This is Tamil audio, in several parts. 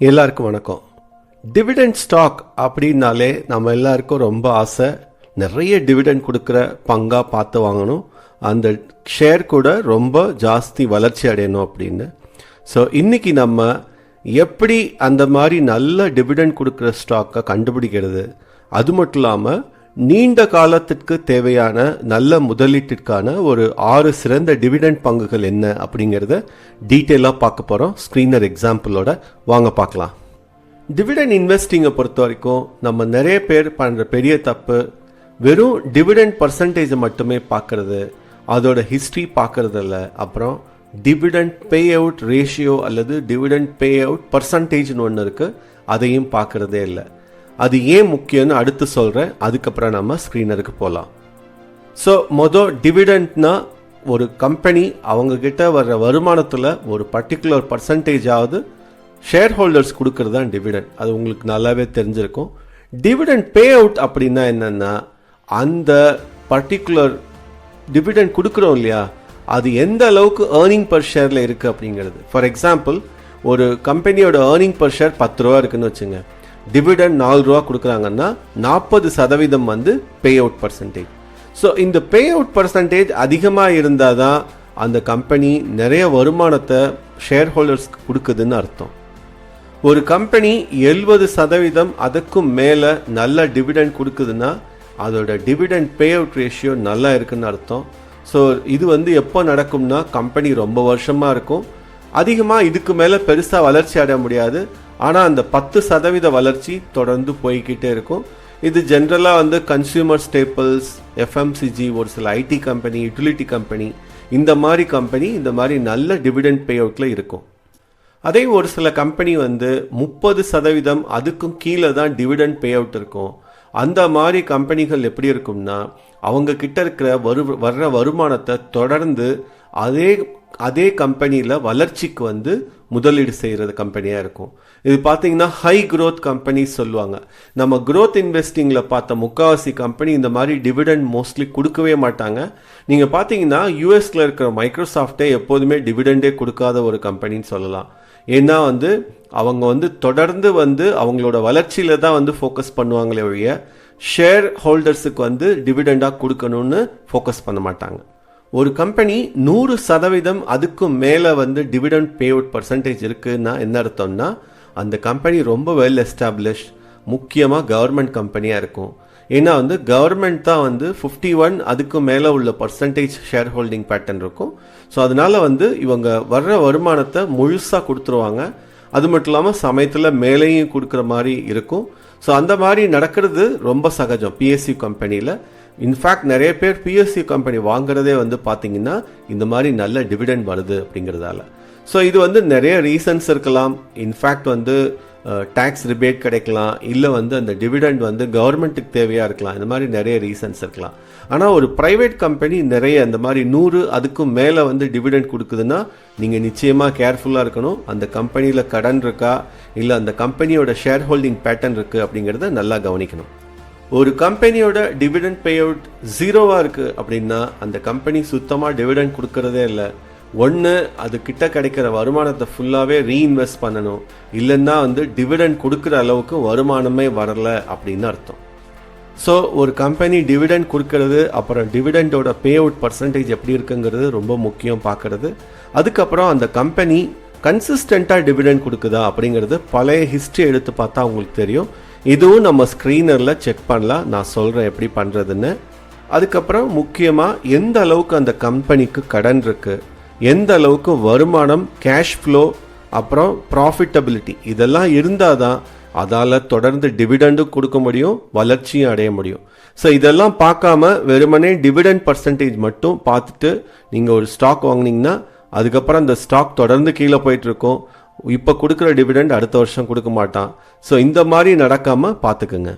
எல்லாருக்கும் வணக்கம். டிவிடெண்ட் ஸ்டாக் அப்படின்னாலே நம்ம எல்லாருக்கும் ரொம்ப ஆசை, நிறைய டிவிடெண்ட் கொடுக்குற பங்காக பார்த்து வாங்கணும், அந்த ஷேர் கூட ரொம்ப ஜாஸ்தி வளர்ச்சி அடையணும் அப்படின்னு. ஸோ இன்றைக்கி நம்ம எப்படி அந்த மாதிரி நல்ல டிவிடெண்ட் கொடுக்குற ஸ்டாக்கை கண்டுபிடிக்கிறது, அது மட்டும் இல்லாமல் நீண்ட காலத்திற்கு தேவையான நல்ல முதலீட்டிற்கான ஒரு 6 சிறந்த டிவிடெண்ட் பங்குகள் என்ன அப்படிங்கிறத டீட்டெயிலாக பார்க்க போகிறோம். ஸ்க்ரீனர் எக்ஸாம்பிளோட வாங்க பார்க்கலாம். டிவிடெண்ட் இன்வெஸ்டிங்கை பொறுத்த வரைக்கும் நம்ம நிறைய பேர் பண்ணுற பெரிய தப்பு, வெறும் டிவிடெண்ட் பர்சன்டேஜை மட்டுமே பார்க்கறது, அதோட ஹிஸ்ட்ரி பார்க்கறதில்ல. அப்புறம் டிவிடெண்ட் பே அவுட் ரேஷியோ அல்லது டிவிடெண்ட் பே அவுட் பர்சன்டேஜ்னு ஒன்று இருக்குது, அதையும் பார்க்கறதே இல்லை. அது ஏன் முக்கியம்னு அடுத்து சொல்கிறேன், அதுக்கப்புறம் நம்ம ஸ்க்ரீனருக்கு போகலாம். ஸோ டிவிடெண்ட்னா ஒரு கம்பெனி அவங்கக்கிட்ட வர்ற வருமானத்தில் ஒரு பர்டிகுலர் பர்சன்டேஜாவது ஷேர் ஹோல்டர்ஸ் கொடுக்கறது தான் டிவிடெண்ட். அது உங்களுக்கு நல்லாவே தெரிஞ்சிருக்கும். டிவிடெண்ட் பே அவுட் அப்படின்னா என்னென்னா, அந்த பர்டிகுலர் டிவிடெண்ட் கொடுக்குறோம் இல்லையா, அது எந்த அளவுக்கு ஏர்னிங் பர் ஷேரில் இருக்குது அப்படிங்கிறது. ஃபார் எக்ஸாம்பிள், ஒரு கம்பெனியோட ஏர்னிங் பர் ஷேர் 10 ரூபா இருக்குன்னு வச்சுங்க, டிவிடெண்ட் 4 ரூபா கொடுக்குறாங்கன்னா 40% பே அவுட் பர்சன்டேஜ். ஸோ இந்த பே அவுட் பர்சன்டேஜ் அதிகமாக இருந்தால் தான் அந்த கம்பெனி நிறைய வருமானத்தை ஷேர் ஹோல்டர்ஸ்க்கு கொடுக்குதுன்னு அர்த்தம். ஒரு கம்பெனி 70% அதுக்கும் மேலே நல்ல டிவிடெண்ட் கொடுக்குதுன்னா அதோட டிவிடெண்ட் பே அவுட் ரேஷியோ நல்லா இருக்குன்னு அர்த்தம். ஸோ இது எப்போ நடக்கும்னா, கம்பெனி ரொம்ப வருஷமாக இருக்கும், அதிகமாக இதுக்கு மேலே பெருசாக வளர்ச்சி அடைய முடியாது, ஆனால் அந்த 10% வளர்ச்சி தொடர்ந்து போய்கிட்டே இருக்கும். இது ஜென்ரலாக கன்சியூமர் ஸ்டேப்பிள்ஸ், எஃப்எம்சிஜி, ஒரு சில ஐடி கம்பெனி, யூட்டிலிட்டி கம்பெனி, இந்த மாதிரி கம்பெனி இந்த மாதிரி நல்ல டிவிடெண்ட் பே அவுட்டில் இருக்கும். அதே ஒரு சில கம்பெனி 30% அதுக்கும் கீழே தான் டிவிடெண்ட் பே அவுட் இருக்கும். அந்த மாதிரி கம்பெனிகள் எப்படி இருக்கும்னா, அவங்க கிட்ட இருக்கிற வர்ற வருமானத்தை தொடர்ந்து அதே கம்பெனியில் வளர்ச்சிக்கு முதலீடு செய்கிறது கம்பெனியாக இருக்கும். இது பார்த்தீங்கன்னா ஹை க்ரோத் கம்பெனி சொல்லுவாங்க. நம்ம க்ரோத் இன்வெஸ்டிங்கில் பார்த்த முக்கால்வாசி கம்பெனி இந்த மாதிரி டிவிடெண்ட் மோஸ்ட்லி கொடுக்கவே மாட்டாங்க. நீங்கள் பார்த்தீங்கன்னா யூஎஸில் இருக்கிற மைக்ரோசாஃப்டே எப்போதுமே டிவிடெண்டே கொடுக்காத ஒரு கம்பெனின்னு சொல்லலாம். ஏன்னா அவங்க தொடர்ந்து அவங்களோட வளர்ச்சியில் தான் ஃபோக்கஸ் பண்ணுவாங்களே ஒழிய ஷேர் ஹோல்டர்ஸுக்கு டிவிடெண்டாக கொடுக்கணும்னு ஃபோக்கஸ் பண்ண மாட்டாங்க. ஒரு கம்பெனி 100% அதுக்கும் மேலே டிவிடெண்ட் பே அவுட் பர்சன்டேஜ் இருக்குன்னா என்ன அர்த்தம்னா, அந்த கம்பெனி ரொம்ப வெல் எஸ்டாப்ளிஷ், முக்கியமாக கவர்மெண்ட் கம்பெனியாக இருக்கும். ஏன்னா கவர்மெண்ட் தான் 51 அதுக்கு மேலே உள்ள பர்சன்டேஜ் ஷேர் ஹோல்டிங் பேட்டர்ன் இருக்கும். ஸோ அதனால் இவங்க வர்ற வருமானத்தை முழுசாக கொடுத்துருவாங்க. அது மட்டும் இல்லாமல் சமயத்தில் மேலேயும் கொடுக்குற மாதிரி இருக்கும். ஸோ அந்த மாதிரி நடக்கிறது ரொம்ப சகஜம் பிஎஸ்சி கம்பெனியில். இன்ஃபேக்ட் நிறைய பேர் பிஎஸ்சி கம்பெனி வாங்குறதே பார்த்தீங்கன்னா இந்த மாதிரி நல்ல டிவிடெண்ட் வருது அப்படிங்கிறதால. ஸோ இது நிறைய ரீசன்ஸ் இருக்கலாம். இன்ஃபேக்ட் டேக்ஸ் ரிபேட் கிடைக்கலாம், இல்லை அந்த டிவிடெண்ட் கவர்மெண்ட்டுக்கு தேவையாக இருக்கலாம். இந்த மாதிரி நிறைய ரீசன்ஸ் இருக்கலாம். ஆனால் ஒரு ப்ரைவேட் கம்பெனி நிறைய இந்த மாதிரி 100 அதுக்கும் மேலே டிவிடெண்ட் கொடுக்குதுன்னா நீங்கள் நிச்சயமாக கேர்ஃபுல்லாக இருக்கணும். அந்த கம்பெனியில் கடன் இருக்கா, இல்லை அந்த கம்பெனியோட ஷேர் ஹோல்டிங் பேட்டர்ன் இருக்குது அப்படிங்கிறத நல்லா கவனிக்கணும். ஒரு கம்பெனியோட டிவிடெண்ட் பே அவுட் 0வாக இருக்குது அப்படின்னா அந்த கம்பெனி சுத்தமாக டிவிடெண்ட் கொடுக்கறதே இல்லை. ஒன்று, அது கிட்ட கிடைக்கிற வருமானத்தை ஃபுல்லாகவே ரீஇன்வெஸ்ட் பண்ணணும், இல்லைன்னா டிவிடெண்ட் கொடுக்குற அளவுக்கு வருமானமே வரலை அப்படின்னு அர்த்தம். ஸோ ஒரு கம்பெனி டிவிடெண்ட் கொடுக்கறது, அப்புறம் டிவிடெண்டோட பே அவுட் பர்சன்டேஜ் எப்படி இருக்குங்கிறது ரொம்ப முக்கியம் பார்க்கறது. அதுக்கப்புறம் அந்த கம்பெனி கன்சிஸ்டண்ட்டாக டிவிடெண்ட் கொடுக்குதா அப்படிங்கிறது பழைய ஹிஸ்ட்ரி எடுத்து பார்த்தா உங்களுக்கு தெரியும். இதுவும் நம்ம ஸ்க்ரீனரில் செக் பண்ணலாம், நான் சொல்கிறேன் எப்படி பண்ணுறதுன்னு. அதுக்கப்புறம் முக்கியமாக எந்த அளவுக்கு அந்த கம்பெனிக்கு கடன் இருக்குது, எந்த அளவுக்கு வருமானம், கேஷ் ஃப்ளோ, அப்புறம் ப்ராஃபிட்டபிலிட்டி, இதெல்லாம் இருந்தால் தான் அதால் தொடர்ந்து டிவிடெண்டும் கொடுக்க முடியும், வளர்ச்சியும் அடைய முடியும். ஸோ இதெல்லாம் பார்க்காம வெறுமனே டிவிடெண்ட் பர்சன்டேஜ் மட்டும் பார்த்துட்டு நீங்கள் ஒரு ஸ்டாக் வாங்கினீங்கன்னா அதுக்கப்புறம் அந்த ஸ்டாக் தொடர்ந்து கீழே போயிட்டுருக்கும். இப்போ கொடுக்குற டிவிடெண்ட் அடுத்த வருஷம் கொடுக்க மாட்டான். ஸோ இந்த மாதிரி நடக்காமல் பார்த்துக்குங்க.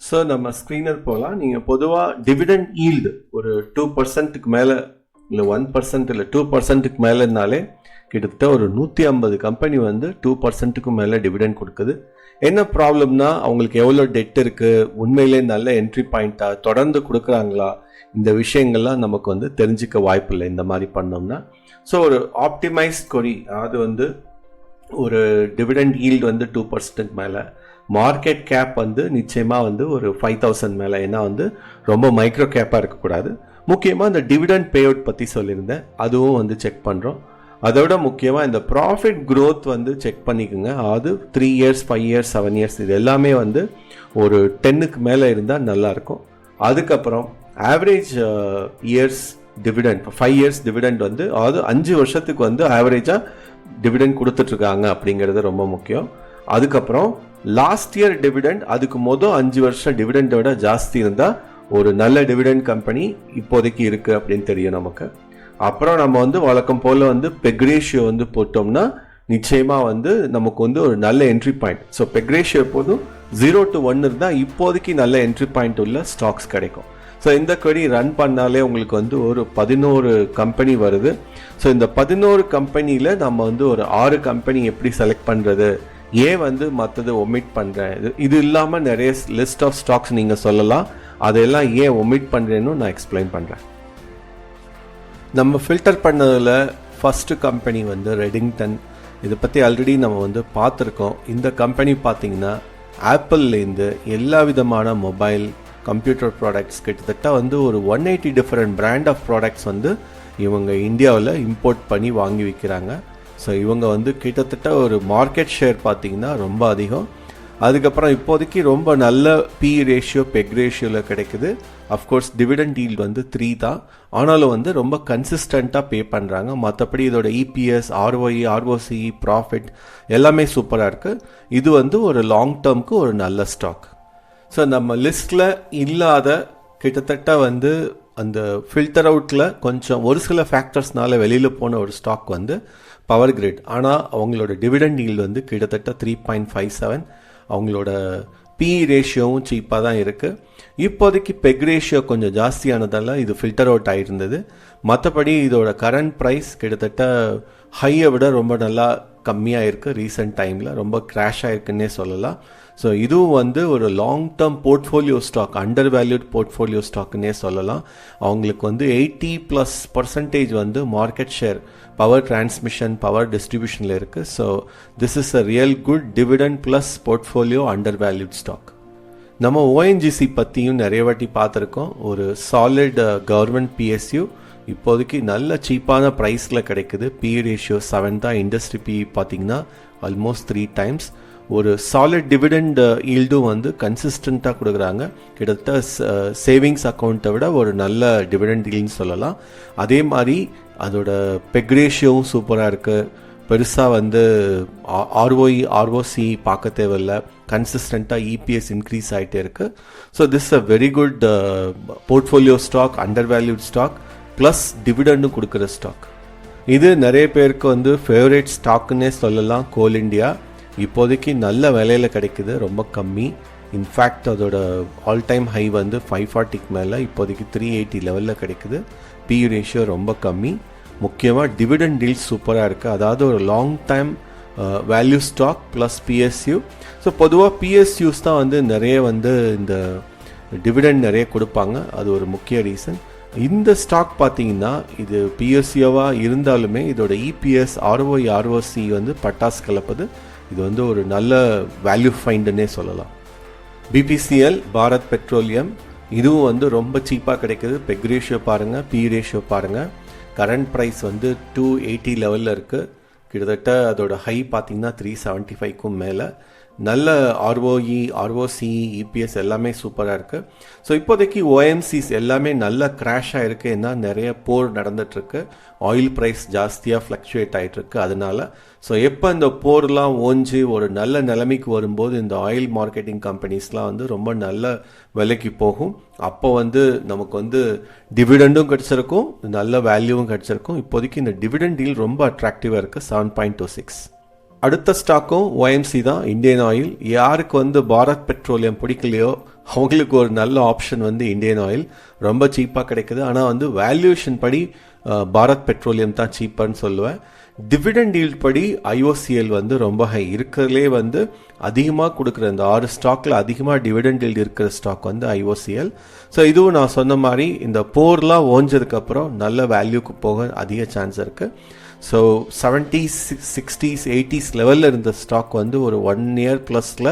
ஸோ நம்ம ஸ்க்ரீனர் போகலாம். நீங்கள் பொதுவாக டிவிடெண்ட் ஈல்டு ஒரு 2%க்கு மேலே, இல்லை 1% இல்லை 2%க்கு மேலே இருந்தாலே கிட்டத்தட்ட ஒரு 150 கம்பெனி 2%க்கு மேலே டிவிடெண்ட் கொடுக்குது. என்ன ப்ராப்ளம்னா, அவங்களுக்கு எவ்வளோ டெட் இருக்குது, உண்மையிலே நல்ல என்ட்ரி பாயிண்ட்டாக தொடர்ந்து கொடுக்குறாங்களா, இந்த விஷயங்கள்லாம் நமக்கு தெரிஞ்சிக்க வாய்ப்பு இல்லை இந்த மாதிரி பண்ணோம்னா. ஸோ ஒரு ஆப்டிமைஸ்ட் கொரி, அதாவது ஒரு டிவிடெண்ட் ஈல்டு வந்து 2% மேலே, மார்க்கெட் கேப் வந்து நிச்சயமாக வந்து ஒரு 5,000 மேலே. ஏன்னா வந்து ரொம்ப மைக்ரோ கேப்பாக இருக்கக்கூடாது. முக்கியமாக இந்த டிவிடெண்ட் பே அவுட் பற்றி சொல்லியிருந்தேன், அதுவும் வந்து செக் பண்ணுறோம். அதோட முக்கியமாக இந்த ப்ராஃபிட் க்ரோத் வந்து செக் பண்ணிக்கோங்க. அது 3 இயர்ஸ் 5 இயர்ஸ் 7 இயர்ஸ் இது எல்லாமே வந்து ஒரு 10க்கு மேலே இருந்தால் நல்லாயிருக்கும். அதுக்கப்புறம் average years dividend 5 years dividend வந்து அதாவது 5 வருஷத்துக்கு வந்து ஆவரேஜாக டிவிடெண்ட் கொடுத்துட்ருக்காங்க அப்படிங்கிறது ரொம்ப முக்கியம். அதுக்கப்புறம் லாஸ்ட் இயர் டிவிடெண்ட் அதுக்கு 5 வருஷம் டிவிடெண்டை விட ஜாஸ்தி இருந்தால் ஒரு நல்ல டிவிடெண்ட் கம்பெனி இப்போதைக்கு இருக்குது அப்படின்னு தெரியும் நமக்கு. அப்புறம் நம்ம வந்து வழக்கம் போல் வந்து பெக் ரேஷியோ வந்து போட்டோம்னா நிச்சயமாக வந்து நமக்கு வந்து ஒரு நல்ல entry point. So PEG ratio எப்போதும் 0 to 1 இருந்தால் இப்போதைக்கு நல்ல என்ட்ரி பாயிண்ட் உள்ள ஸ்டாக்ஸ் கிடைக்கும். ஸோ இந்த கொடி ரன் பண்ணாலே உங்களுக்கு வந்து ஒரு 11 கம்பெனி வருது. ஸோ இந்த 11 கம்பெனியில் நம்ம வந்து ஒரு 6 கம்பெனி எப்படி செலக்ட் பண்ணுறது, ஏன் வந்து மற்றது ஒமிட் பண்ணுறேன், இது இல்லாமல் நிறைய லிஸ்ட் ஆஃப் ஸ்டாக்ஸ் நீங்கள் சொல்லலாம். அதெல்லாம் ஏன் ஒமிட் பண்ணுறேன்னு நான் எக்ஸ்பிளைன் பண்ணுறேன். நம்ம ஃபில்டர் பண்ணதில் ஃபஸ்ட்டு கம்பெனி வந்து ரெடிங்டன். இதை பற்றி ஆல்ரெடி நம்ம வந்து பார்த்துருக்கோம். இந்த கம்பெனி பார்த்திங்கன்னா ஆப்பிள்லேருந்து எல்லா விதமான மொபைல் கம்ப்யூட்டர் ப்ராடக்ட்ஸ் கிட்டத்தட்ட வந்து ஒரு 180 டிஃப்ரெண்ட் பிராண்ட் ஆஃப் ப்ராடக்ட்ஸ் வந்து இவங்க இந்தியாவில் இம்போர்ட் பண்ணி வாங்கி விற்கிறாங்க. ஸோ இவங்க வந்து கிட்டத்தட்ட ஒரு மார்க்கெட் ஷேர் பார்த்திங்கன்னா ரொம்ப அதிகம். அதுக்கப்புறம் இப்போதைக்கு ரொம்ப நல்ல பி ரேஷியோ பெக் ரேஷியோவில் கிடைக்குது. அஃப்கோர்ஸ் டிவிடெண்ட் ஈல்டு வந்து 3 தான், ஆனாலும் வந்து ரொம்ப கன்சிஸ்டண்ட்டாக பே பண்ணுறாங்க. மற்றபடி இதோட இபிஎஸ், ஆர்ஓஇ, ஆர்ஓசிஇ, ப்ராஃபிட் எல்லாமே சூப்பராக இருக்குது. இது வந்து ஒரு லாங் டேர்முக்கு ஒரு நல்ல ஸ்டாக். ஸோ நம்ம லிஸ்ட்டில் இல்லாத கிட்டத்தட்ட வந்து அந்த ஃபில்டர் அவுட்டில் கொஞ்சம் ஒரு சில ஃபேக்டர்ஸ்னால வெளியில் போன ஒரு ஸ்டாக் வந்து பவர் கிரிட். ஆனால் அவங்களோட டிவிடெண்ட் ஈல்டு வந்து கிட்டத்தட்ட 3.57. அவங்களோட பி ரேஷியோவும் சீப்பாக தான் இருக்குது. இப்போதைக்கு பெக் ரேஷியோ கொஞ்சம் ஜாஸ்தியானதால் இது ஃபில்டர் அவுட் ஆகிருந்தது. மற்றபடி இதோட கரண்ட் ப்ரைஸ் கிட்டத்தட்ட ஹையை விட ரொம்ப நல்லா கம்மியாக இருக்குது. ரீசெண்ட் டைமில் ரொம்ப கிராஷ் ஆகிருக்குன்னே சொல்லலாம். ஸோ இதுவும் வந்து ஒரு long term portfolio stock, under valued portfolio ஸ்டாக்குன்னே சொல்லலாம். அவங்களுக்கு வந்து 80+% வந்து market share power transmission, power டிஸ்ட்ரிபியூஷனில் இருக்குது. So this is a real good dividend plus portfolio under valued stock. நம்ம ஓஎன்ஜிசி பற்றியும் நிறைய வாட்டி பார்த்துருக்கோம். ஒரு சாலிட் கவர்மெண்ட் பிஎஸ்யூ இப்போதைக்கு நல்ல சீப்பான ப்ரைஸில் கிடைக்குது. பி ரேஷியோ 7 தான். இண்டஸ்ட்ரி பி பார்த்திங்கன்னா ஆல்மோஸ்ட் 3 times. ஒரு சாலிட் டிவிடெண்ட் ஈல்டும் வந்து கன்சிஸ்டண்ட்டாக கொடுக்குறாங்க. கிட்டத்தட்ட சேவிங்ஸ் அக்கௌண்ட்டை விட ஒரு நல்ல டிவிடெண்ட் ஈல்டுன்னு சொல்லலாம். அதே மாதிரி அதோட பெக் ரேஷியோவும் சூப்பராக இருக்குது. பெருசாக வந்து ஆர்ஓஇ, ஆர்ஓசி பார்க்க தேவையில்லை. கன்சிஸ்டண்ட்டாக இபிஎஸ் இன்க்ரீஸ் ஆகிட்டே இருக்குது. So this a very good portfolio stock, under valued stock plus டிவிடெண்டும் கொடுக்குற ஸ்டாக். இது நிறைய பேருக்கு வந்து ஃபேவரேட் ஸ்டாக்குன்னே சொல்லலாம். கோல் இண்டியா இப்போதைக்கு நல்ல விலையில் கிடைக்குது, ரொம்ப கம்மி. இன்ஃபேக்ட் அதோட ஆல் டைம் ஹை வந்து 540க்கு மேலே, இப்போதைக்கு 380 லெவலில் கிடைக்குது. பி ரேஷியோ ரொம்ப கம்மி. முக்கியமாக டிவிடெண்ட் டீல்ஸ் சூப்பராக இருக்குது. அதாவது ஒரு long time value stock plus PSU. So பொதுவாக பிஎஸ்யூஸ் தான் வந்து நிறைய வந்து இந்த டிவிடெண்ட் நிறைய கொடுப்பாங்க. அது ஒரு முக்கிய ரீசன். இந்த ஸ்டாக் பார்த்தீங்கன்னா இது பிஎஸ்யூவாக இருந்தாலுமே இதோட இபிஎஸ், ஆர்ஓஇ, ஆர்ஓசி வந்து பட்டாசு கலப்பது. இது வந்து ஒரு நல்ல வேல்யூ ஃபைண்டுன்னே சொல்லலாம். பிபிசிஎல், பாரத் பெட்ரோலியம், இதுவும் வந்து ரொம்ப சீப்பாக கிடைக்குது. பெக் ரேஷியோ பாருங்கள், பி ரேஷியோ பாருங்கள். கரண்ட் ப்ரைஸ் வந்து 280 லெவலில் இருக்குது. கிட்டத்தட்ட அதோட ஹை பார்த்திங்கன்னா 375க்கும் மேலே. நல்ல ஆர்ஓஇ, ஆர்ஓசிஇ, இபிஎஸ் எல்லாமே சூப்பராக இருக்குது. ஸோ இப்போதைக்கு ஓஎம்சிஸ் எல்லாமே நல்ல கிராஷ் ஆகிருக்கு. ஏன்னா நிறைய போர் நடந்துகிட்ருக்கு, ஆயில் ப்ரைஸ் ஜாஸ்தியாக ஃப்ளக்சுவேட் ஆகிட்டுருக்கு. அதனால் ஸோ எப்போ இந்த போர்லாம் ஓஞ்சி ஒரு நல்ல நிலைமைக்கு வரும்போது இந்த ஆயில் மார்க்கெட்டிங் கம்பெனிஸ்லாம் வந்து ரொம்ப நல்ல விலைக்கு போகும். அப்போ வந்து நமக்கு வந்து டிவிடெண்டும் கிடச்சிருக்கும், நல்ல வேல்யூவும் கிடச்சிருக்கும். இப்போதைக்கு இந்த டிவிடெண்ட் டீல் ரொம்ப அட்ராக்டிவாக இருக்குது, 7.26. அடுத்த ஸ்டாக்கும் ஓஎம்சி தான், இந்தியன் ஆயில். யாருக்கு வந்து பாரத் பெட்ரோலியம் பிடிக்கலையோ அவங்களுக்கு ஒரு நல்ல ஆப்ஷன் வந்து இந்தியன் ஆயில். ரொம்ப சீப்பாக கிடைக்குது. ஆனால் வந்து வேல்யூஷன் படி பாரத் பெட்ரோலியம் தான் சீப்பான்னு சொல்லுவேன். டிவிடெண்ட் ஈல்ட் படி ஐஓசிஎல் வந்து ரொம்ப ஹை. இருக்கிறதுலே வந்து அதிகமாக கொடுக்குற இந்த 6 ஸ்டாக்கில் அதிகமாக டிவிடெண்ட் ஈல்ட் இருக்கிற ஸ்டாக் வந்து ஐஓசிஎல். ஸோ இதுவும் நான் சொன்ன மாதிரி இந்த போர்லாம் ஓஞ்சதுக்கப்புறம் நல்ல வேல்யூக்கு போக அதிக சான்ஸ் இருக்குது. ஸோ 70s 60s 80s லெவலில் இருந்த ஸ்டாக் வந்து ஒரு 1 இயர் ப்ளஸில்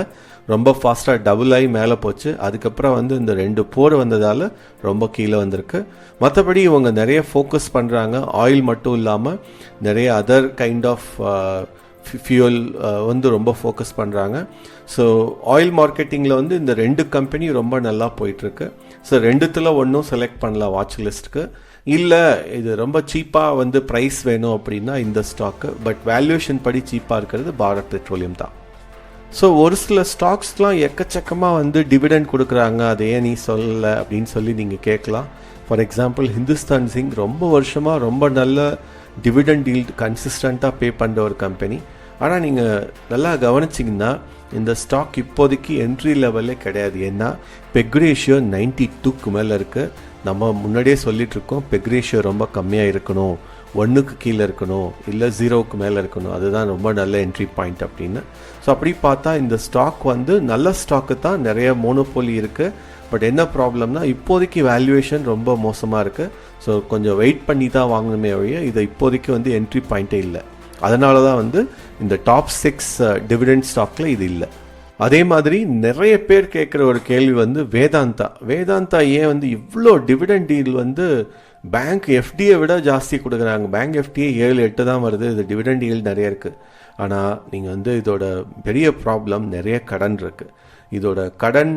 ரொம்ப ஃபாஸ்ட்டாக டபுள் ஆகி மேலே போச்சு. அதுக்கப்புறம் வந்து இந்த 2 போர் வந்ததால் ரொம்ப கீழே வந்திருக்கு. மற்றபடி இவங்க நிறைய ஃபோக்கஸ் பண்ணுறாங்க. ஆயில் மட்டும் இல்லாமல் நிறைய அதர் கைண்ட் ஆஃப் ஃபியூல் வந்து ரொம்ப ஃபோக்கஸ் பண்ணுறாங்க. ஸோ ஆயில் மார்க்கெட்டிங்கில் வந்து இந்த 2 கம்பெனி ரொம்ப நல்லா போயிட்டுருக்கு. ஸோ 2த்தில் ஒன்றும் செலக்ட் பண்ணலாம் வாட்ச் லிஸ்ட்டுக்கு. இல்லை இது ரொம்ப சீப்பாக வந்து ப்ரைஸ் வேணும் அப்படின்னா இந்த ஸ்டாக்கு, பட் வேல்யூஷன் படி சீப்பாக இருக்கிறது பாரத் பெட்ரோலியம் தான். ஸோ ஒரு சில ஸ்டாக்ஸ்லாம் எக்கச்சக்கமாக வந்து டிவிடெண்ட் கொடுக்குறாங்க, அதை ஏன் நீ சொல்லலை அப்படின்னு சொல்லி நீங்கள் கேட்கலாம். ஃபார் எக்ஸாம்பிள் ஹிந்துஸ்தான் ஜிங்க் ரொம்ப வருஷமாக ரொம்ப நல்ல டிவிடெண்ட் ஈல்ட் கன்சிஸ்டண்ட்டாக பே பண்ணுற ஒரு கம்பெனி. ஆனால் நீங்கள் நல்லா கவனிச்சிங்கன்னா இந்த ஸ்டாக் இப்போதைக்கு என்ட்ரி லெவலே கிடையாது. ஏன்னா பெக் ரேஷியோ 92க்கு மேலே இருக்குது. நம்ம முன்னாடியே சொல்லிட்டு இருக்கோம் பெக் ரேஷியோ ரொம்ப கம்மியாக இருக்கணும், 1க்கு கீழே இருக்கணும், இல்லை 0க்கு மேலே இருக்கணும், அதுதான் ரொம்ப நல்ல என்ட்ரி பாயிண்ட் அப்படின்னு. ஸோ அப்படி பார்த்தா இந்த ஸ்டாக் வந்து நல்ல ஸ்டாக்கு தான், நிறைய மோனோபோலி இருக்குது. பட் என்ன ப்ராப்ளம்னா இப்போதைக்கு வேல்யூவேஷன் ரொம்ப மோசமாக இருக்குது. ஸோ கொஞ்சம் வெயிட் பண்ணி தான் வாங்கணுமே ஒழிய இதை இப்போதைக்கு வந்து என்ட்ரி பாயிண்ட்டே இல்லை. அதனால தான் வந்து இந்த டாப் 6 டிவிடெண்ட் ஸ்டாக்கில் இது இல்லை. அதே மாதிரி நிறைய பேர் கேட்குற ஒரு கேள்வி வந்து வேதாந்தா ஏன் வந்து இவ்வளோ டிவிடெண்ட் டீல் வந்து பேங்க் எஃப்டியை விட ஜாஸ்தி கொடுக்குறாங்க. பேங்க் எஃப்டிஏ 7-8 தான் வருது, இது டிவிடெண்ட் டீல் நிறைய இருக்குது. ஆனால் நீங்கள் வந்து இதோட பெரிய ப்ராப்ளம் நிறைய கடன் இருக்குது. இதோட கடன்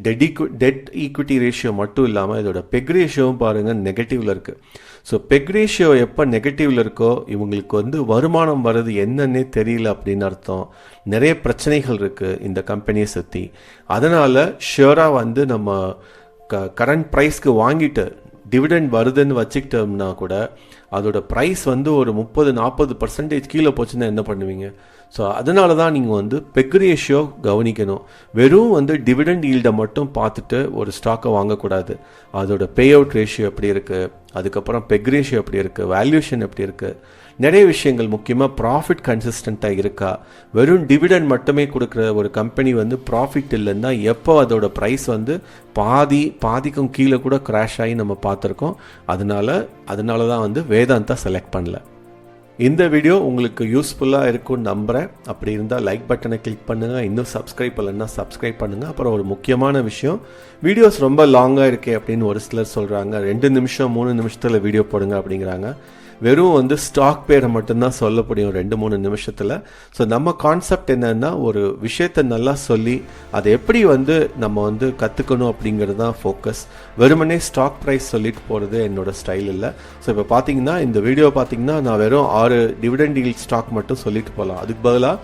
டெட் ஈக்விட்டி ரேஷியோ மட்டும் இல்லாமல் இதோட பெக் ரேஷியோவும் பாருங்கள் நெகட்டிவில் இருக்குது. ஸோ பெக் ரேஷியோ எப்போ நெகட்டிவில் இருக்கோ இவங்களுக்கு வந்து வருமானம் வர்றது என்னன்னே தெரியல அப்படின்னு அர்த்தம். நிறைய பிரச்சனைகள் இருக்குது இந்த கம்பெனியை சுற்றி. அதனால் ஷியோராக வந்து நம்ம கரண்ட் ப்ரைஸ்க்கு வாங்கிட்டு டிவிடெண்ட் வருதுன்னு வச்சுக்கிட்டோம்னா கூட அதோட ப்ரைஸ் வந்து ஒரு 30-40% கீழே போச்சுன்னா என்ன பண்ணுவீங்க? ஸோ அதனால தான் நீங்கள் வந்து பெக் ரேஷியோ கவனிக்கணும். வெறும் வந்து டிவிடெண்ட் ஈல்டை மட்டும் பார்த்துட்டு ஒரு ஸ்டாக்கை வாங்கக்கூடாது. அதோட பே அவுட் ரேஷியோ எப்படி இருக்குது, அதுக்கப்புறம் பெக் ரேஷியோ எப்படி இருக்குது, வேல்யூஷன் எப்படி இருக்குது, நிறைய விஷயங்கள், முக்கியமாக ப்ராஃபிட் கன்சிஸ்டண்ட்டாக இருக்கா. வெறும் டிவிடெண்ட் மட்டுமே கொடுக்குற ஒரு கம்பெனி வந்து ப்ராஃபிட் இல்லைன்னா எப்போ அதோட ப்ரைஸ் வந்து பாதிக்கும் கீழே கூட கிராஷ் ஆகி நம்ம பார்த்துருக்கோம். அதனால தான் வந்து வேதாந்தா செலக்ட் பண்ணல. இந்த வீடியோ உங்களுக்கு யூஸ்ஃபுல்லாக இருக்கும்னு நம்புகிறேன். அப்படி இருந்தால் லைக் பட்டனை கிளிக் பண்ணுங்கள். இன்னும் சப்ஸ்கிரைப் பண்ணலைன்னா சப்ஸ்கிரைப் பண்ணுங்கள். அப்புறம் ஒரு முக்கியமான விஷயம், வீடியோஸ் ரொம்ப லாங்காக இருக்கே அப்படின்னு ஒரு சிலர் சொல்கிறாங்க. 2 நிமிஷம் 3 நிமிஷத்தில் வீடியோ போடுங்க அப்படிங்கிறாங்க. வெறும் வந்து ஸ்டாக் பேரை மட்டும்தான் சொல்ல முடியும் 2-3 நிமிஷத்தில். ஸோ நம்ம கான்செப்ட் என்னன்னா ஒரு விஷயத்தை நல்லா சொல்லி அதை எப்படி வந்து நம்ம வந்து கற்றுக்கணும் அப்படிங்கிறது தான் ஃபோக்கஸ். வெறுமனே ஸ்டாக் ப்ரைஸ் சொல்லிட்டு போகிறது என்னோட ஸ்டைல் இல்லை. ஸோ இப்போ பார்த்தீங்கன்னா இந்த வீடியோ பார்த்தீங்கன்னா நான் வெறும் 6 டிவிடெண்ட் டீல் ஸ்டாக் மட்டும் சொல்லிட்டு போகலாம். அதுக்கு பதிலாக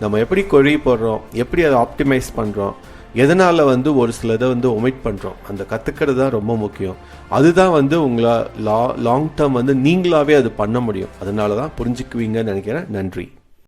நம்ம எப்படி கொரி போடுறோம், எப்படி அதை ஆப்டிமைஸ் பண்ணுறோம், எதனால் வந்து ஒரு சிலதை வந்து ஒமிட் பண்ணுறோம், அந்த கற்றுக்கிறது தான் ரொம்ப முக்கியம். அதுதான் வந்து உங்களை லாங் டேர்ம் வந்து நீங்களாகவே அது பண்ண முடியும். அதனால தான் புரிஞ்சுக்குவீங்கன்னு நினைக்கிறேன். நன்றி.